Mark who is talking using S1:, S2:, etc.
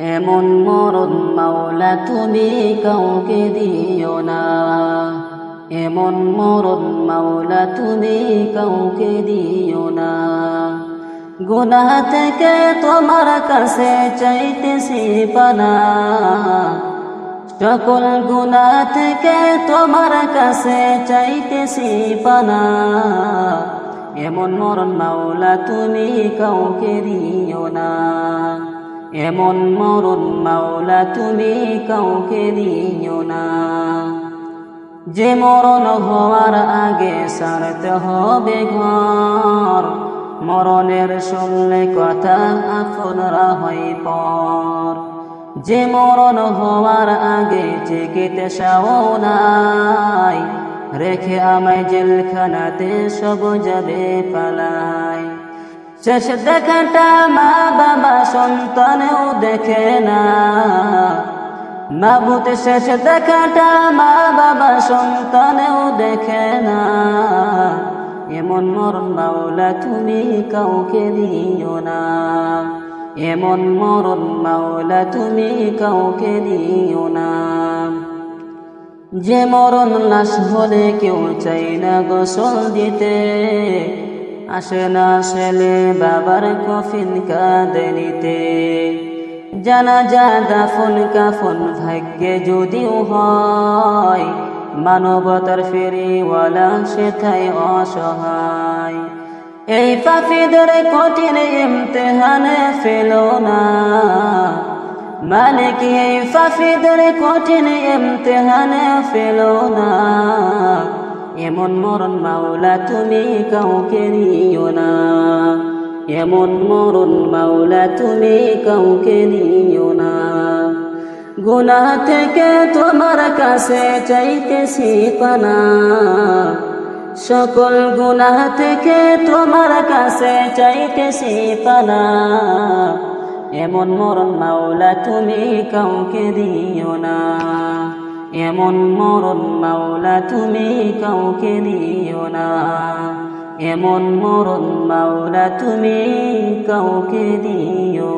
S1: এমন মরণ মাওলা তুমি কাউকে দিও না, এমন মরণ মাওলা তুমি কাউকে দিও না। গুনাহ থেকে তোমার কাছে চাইতেছি পানা, সকল গুনাহ থেকে তোমার কাছে চাইতেছি পানা। এমন মরণ মাওলা তুমি কাউকে দিও না, এমন মরণ মাওলা তুমি কাউকে দিও না। যে মরণ হওয়ার আগে ছাড়তে হবে ঘর, মরণের শুনলে কথা আপনরা হয় পর। যে মরণ হওয়ার আগে চিকিৎসাও নাই, রেখে আমায় জেলখানাতে সব যাবে পালায়। শেষ দেখাটা মা বাবা সন্তানেও দেখে না, মাবুত শেষ দেখাটা মা বাবা সন্তানেও দেখে না। এমন মরণ মাওলা তুমি কাউকে দিও না, এমন মরণ মাওলা তুমি কাউকে দিও না। যে মরণ লাশ হলে কেউ চাই না গোসল দিতে, আসে না ছেলে বাবার কফিন কাঁধে নিতে। জানাজা দাফন কাফন ভাগ্যে যদিও হয়, মানবতার ফেরিওয়ালা সেথায় অসহায়। এই পাপীদের কঠিন ইমতিহানে ফেলো না মালিক, এই পাপীদের কঠিন ইমতিহানে ফেলো না। এমন মরণ মাওলা তুমি কাউকে দিও না, এমন মরণ মাওলা তুমি কাউকে দিও না। গুনাহ থেকে তোমার কাছে চাইতেছি পানা, সকল গুনাহ থেকে তোমার কাছে চাইতেছি পানা। এমন মরণ মাওলা তুমি কাউকে দিও না, এমন মরণ মাওলা তুমি কাউকে দিও না, এমন মরণ মাওলা তুমি কাউকে দিও